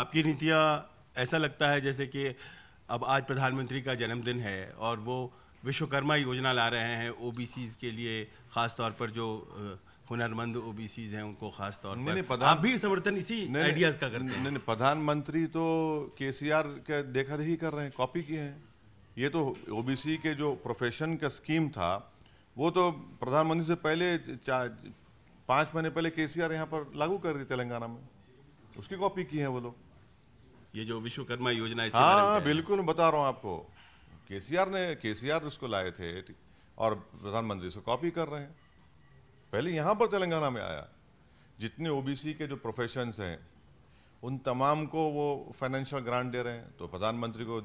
आपकी नीतियाँ, ऐसा लगता है जैसे कि अब आज प्रधानमंत्री का जन्मदिन है और वो विश्वकर्मा योजना ला रहे हैं ओबीसीज के लिए, खास तौर पर जो हुनरमंद ओबीसीज हैं उनको खास तौर पर। आप भी समर्थन इसी आइडियाज का करते हैं? नहीं, प्रधानमंत्री तो केसीआर के देखा देखी कर रहे हैं, कॉपी किए हैं। ये तो ओबीसी के जो प्रोफेशन का स्कीम था वो तो प्रधानमंत्री से पहले 5 महीने पहले केसीआर यहाँ पर लागू कर दी तेलंगाना में, उसकी कॉपी की है वो लोग। ये जो विश्वकर्मा योजना, हाँ बिल्कुल, बता रहा हूँ आपको, केसीआर उसको लाए थे और प्रधानमंत्री से कॉपी कर रहे हैं। पहले यहाँ पर तेलंगाना में आया, जितने ओबीसी के जो प्रोफेशंस हैं उन तमाम को वो फाइनेंशियल ग्रांट दे रहे हैं, तो प्रधानमंत्री को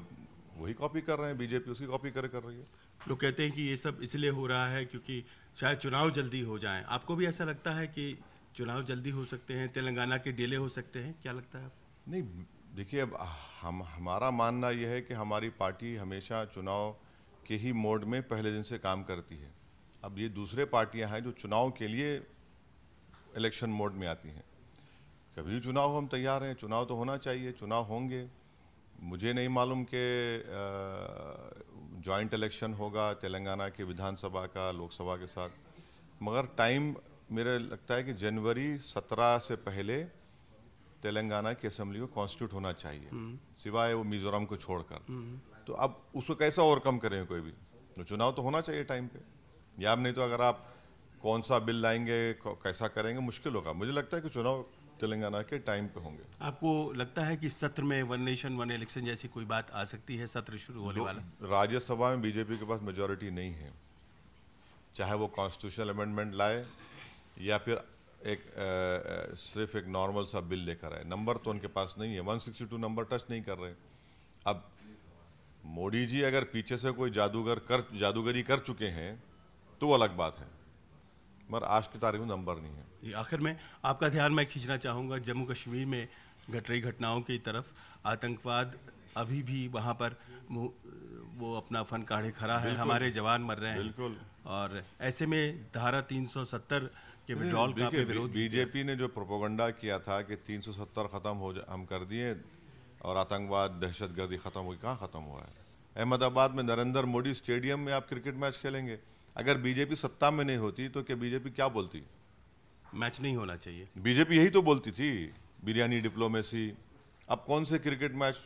वही कॉपी कर रहे हैं, बीजेपी उसकी कॉपी कर रही है। लोग कहते हैं कि ये सब इसलिए हो रहा है क्योंकि शायद चुनाव जल्दी हो जाएं। आपको भी ऐसा लगता है कि चुनाव जल्दी हो सकते हैं, तेलंगाना के डिले हो सकते हैं? क्या लगता है आपको? नहीं, देखिए, अब हमारा मानना यह है कि हमारी पार्टी हमेशा चुनाव के ही मोड में पहले दिन से काम करती है। अब ये दूसरे पार्टियां हैं जो चुनाव के लिए इलेक्शन मोड में आती हैं। कभी भी चुनाव हम तैयार हैं, चुनाव तो होना चाहिए, चुनाव होंगे। मुझे नहीं मालूम कि जॉइंट इलेक्शन होगा तेलंगाना के विधानसभा का लोकसभा के साथ, मगर टाइम मेरे लगता है कि जनवरी 17 से पहले तेलंगाना की असेंबली को कॉन्स्टिट्यूट होना चाहिए, सिवाय वो मिजोरम को छोड़कर। तो अब उसको कैसा ओवरकम करेंगे कोई भी, तो चुनाव तो होना चाहिए टाइम पे। या अब नहीं तो अगर आप कौन सा बिल लाएंगे, कैसा करेंगे, मुश्किल होगा। मुझे लगता है कि चुनाव तेलंगाना के टाइम पे होंगे। आपको लगता है कि सत्र में वन नेशन वन इलेक्शन जैसी कोई बात आ सकती है? सत्र शुरू होने वाला, राज्यसभा में बीजेपी के पास मेजोरिटी नहीं है, चाहे वो कॉन्स्टिट्यूशनल अमेंडमेंट लाए या फिर सिर्फ एक नॉर्मल सा बिल लेकर आए। नंबर तो उनके पास नहीं है, 162 नंबर टच नहीं कर रहे। अब मोदी जी अगर पीछे से कोई जादूगरी कर चुके हैं तो वो अलग बात है, मगर आज की तारीख में नंबर नहीं है। आखिर में आपका ध्यान मैं खींचना चाहूँगा जम्मू कश्मीर में घट रही घटनाओं की तरफ। आतंकवाद अभी भी वहाँ पर वो अपना फन काढ़े खड़ा है, हमारे जवान मर रहे हैं। बिल्कुल। और ऐसे में धारा 370 के विड्रॉल का विरोध, बीजेपी ने जो प्रोपोगंडा किया था कि 370 खत्म हो हम कर दिए और आतंकवाद दहशतगर्दी खत्म हुई, कहाँ खत्म हुआ है? अहमदाबाद में नरेंद्र मोदी स्टेडियम में आप क्रिकेट मैच खेलेंगे। अगर बीजेपी सत्ता में नहीं होती तो क्या बीजेपी क्या बोलती? मैच नहीं होना चाहिए। बीजेपी यही तो बोलती थी, बिरयानी डिप्लोमेसी। अब कौन से क्रिकेट मैच?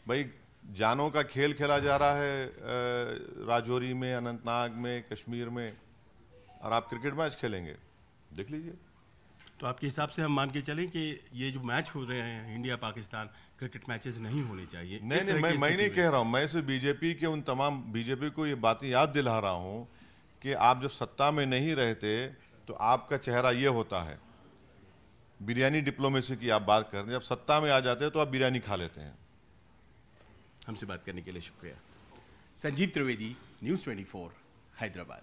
भाई जानों का खेल खेला जा रहा है राजौरी में, अनंतनाग में, कश्मीर में, और आप क्रिकेट मैच खेलेंगे? देख लीजिए। तो आपके हिसाब से हम मान के चलें कि ये जो मैच हो रहे हैं इंडिया पाकिस्तान, क्रिकेट मैचेस नहीं होने चाहिए? नहीं, मैं नहीं कह रहा हूं, मैं सिर्फ बीजेपी के उन तमाम बीजेपी को ये बातें याद दिला रहा हूं कि आप जब सत्ता में नहीं रहते तो आपका चेहरा ये होता है। बिरयानी डिप्लोमेसी की आप बात कर रहे हैं, जब सत्ता में आ जाते हैं तो आप बिरयानी खा लेते हैं। हमसे बात करने के लिए शुक्रिया। संजीव त्रिवेदी, न्यूज़ 24, हैदराबाद।